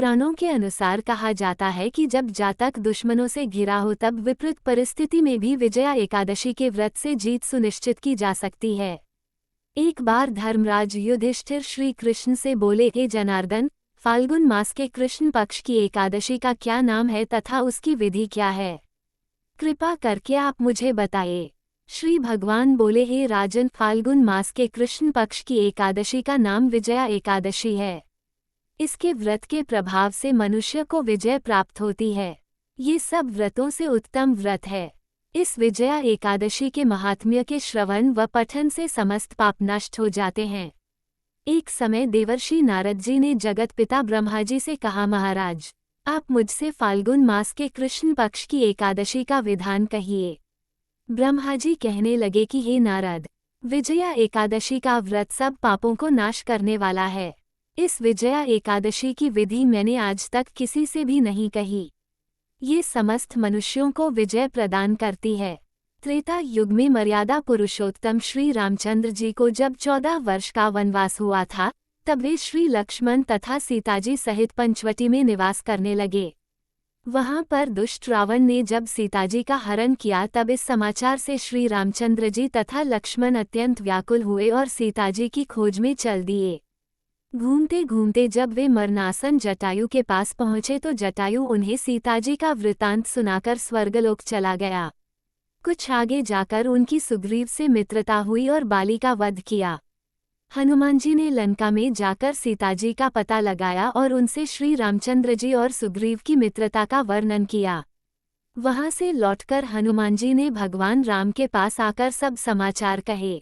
पुराणों के अनुसार कहा जाता है कि जब जातक दुश्मनों से घिरा हो तब विपरीत परिस्थिति में भी विजया एकादशी के व्रत से जीत सुनिश्चित की जा सकती है। एक बार धर्मराज युधिष्ठिर श्री कृष्ण से बोले, हे जनार्दन, फाल्गुन मास के कृष्ण पक्ष की एकादशी का क्या नाम है तथा उसकी विधि क्या है? कृपा करके आप मुझे बताइए। श्री भगवान बोले, हे राजन, फाल्गुन मास के कृष्ण पक्ष की एकादशी का नाम विजया एकादशी है। इसके व्रत के प्रभाव से मनुष्य को विजय प्राप्त होती है। ये सब व्रतों से उत्तम व्रत है। इस विजया एकादशी के महात्म्य के श्रवण व पठन से समस्त पाप नष्ट हो जाते हैं। एक समय देवर्षि नारद जी ने जगत पिता ब्रह्मा जी से कहा, महाराज, आप मुझसे फाल्गुन मास के कृष्ण पक्ष की एकादशी का विधान कहिए। ब्रह्मा जी कहने लगे कि हे नारद, विजया एकादशी का व्रत सब पापों को नाश करने वाला है। इस विजया एकादशी की विधि मैंने आज तक किसी से भी नहीं कही। ये समस्त मनुष्यों को विजय प्रदान करती है। त्रेता युग में मर्यादा पुरुषोत्तम श्री रामचंद्र जी को जब 14 वर्ष का वनवास हुआ था, तब वे श्री लक्ष्मण तथा सीताजी सहित पंचवटी में निवास करने लगे। वहां पर दुष्ट रावण ने जब सीताजी का हरण किया, तब इस समाचार से श्री रामचंद्र जी तथा लक्ष्मण अत्यंत व्याकुल हुए और सीताजी की खोज में चल दिए। घूमते घूमते जब वे मरणासन जटायु के पास पहुंचे तो जटायु उन्हें सीताजी का वृतांत सुनाकर स्वर्गलोक चला गया। कुछ आगे जाकर उनकी सुग्रीव से मित्रता हुई और बाली का वध किया। हनुमान जी ने लंका में जाकर सीताजी का पता लगाया और उनसे श्री रामचंद्र जी और सुग्रीव की मित्रता का वर्णन किया। वहां से लौटकर हनुमान जी ने भगवान राम के पास आकर सब समाचार कहे।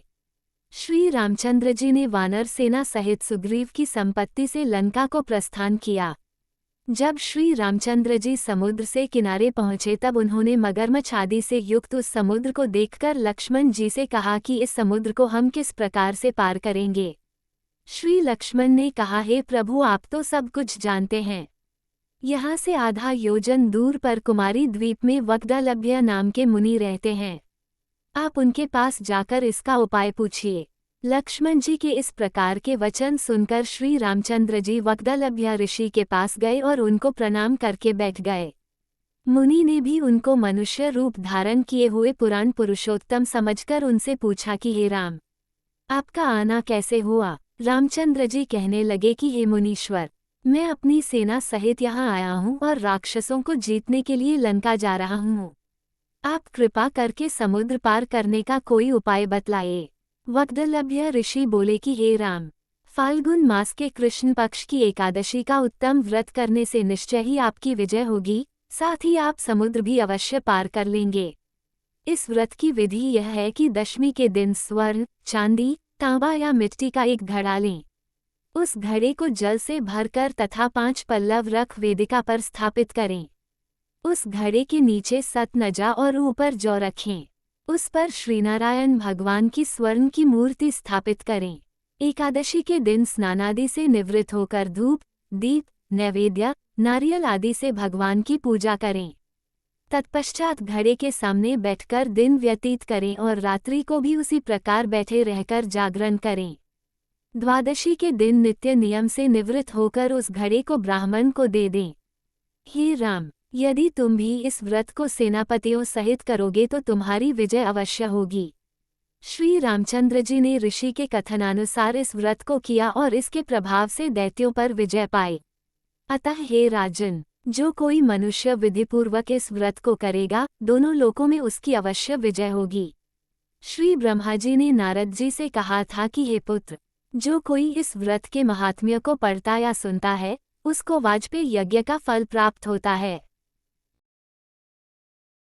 श्री रामचंद्र जी ने वानर सेना सहित सुग्रीव की संपत्ति से लंका को प्रस्थान किया। जब श्री रामचंद्र जी समुद्र से किनारे पहुंचे तब उन्होंने मगरमच्छ आदि से युक्त उस समुद्र को देखकर लक्ष्मण जी से कहा कि इस समुद्र को हम किस प्रकार से पार करेंगे? श्री लक्ष्मण ने कहा, हे प्रभु, आप तो सब कुछ जानते हैं। यहाँ से आधा योजन दूर पर कुमारी द्वीप में वक्दलभ्य नाम के मुनि रहते हैं। आप उनके पास जाकर इसका उपाय पूछिए। लक्ष्मण जी के इस प्रकार के वचन सुनकर श्री रामचंद्र जी वक्दलभ्य ऋषि के पास गए और उनको प्रणाम करके बैठ गए। मुनि ने भी उनको मनुष्य रूप धारण किए हुए पुराण पुरुषोत्तम समझकर उनसे पूछा कि हे राम, आपका आना कैसे हुआ? रामचंद्र जी कहने लगे कि हे मुनीश्वर, मैं अपनी सेना सहित यहाँ आया हूँ और राक्षसों को जीतने के लिए लंका जा रहा हूँ। आप कृपा करके समुद्र पार करने का कोई उपाय बतलाए। वक्दलभ्य ऋषि बोले कि हे राम, फाल्गुन मास के कृष्ण पक्ष की एकादशी का उत्तम व्रत करने से निश्चय ही आपकी विजय होगी, साथ ही आप समुद्र भी अवश्य पार कर लेंगे। इस व्रत की विधि यह है कि दशमी के दिन स्वर्ण, चांदी, तांबा या मिट्टी का एक घड़ा लें। उस घड़े को जल से भरकर तथा 5 पल्लव रख वेदिका पर स्थापित करें। उस घड़े के नीचे सतनजा और ऊपर जौ रखें। उस पर श्रीनारायण भगवान की स्वर्ण की मूर्ति स्थापित करें। एकादशी के दिन स्नानादि से निवृत्त होकर धूप, दीप, नैवेद्य, नारियल आदि से भगवान की पूजा करें। तत्पश्चात घड़े के सामने बैठकर दिन व्यतीत करें और रात्रि को भी उसी प्रकार बैठे रहकर जागरण करें। द्वादशी के दिन नित्य नियम से निवृत्त होकर उस घड़े को ब्राह्मण को दे दें। हे राम, यदि तुम भी इस व्रत को सेनापतियों सहित करोगे तो तुम्हारी विजय अवश्य होगी। श्री रामचंद्र जी ने ऋषि के कथनानुसार इस व्रत को किया और इसके प्रभाव से दैत्यों पर विजय पाई। अतः हे राजन, जो कोई मनुष्य विधिपूर्वक इस व्रत को करेगा, दोनों लोकों में उसकी अवश्य विजय होगी। श्री ब्रह्मा जी ने नारद जी से कहा था कि हे पुत्र, जो कोई इस व्रत के महात्म्य को पढ़ता या सुनता है, उसको वाजपेय यज्ञ का फल प्राप्त होता है।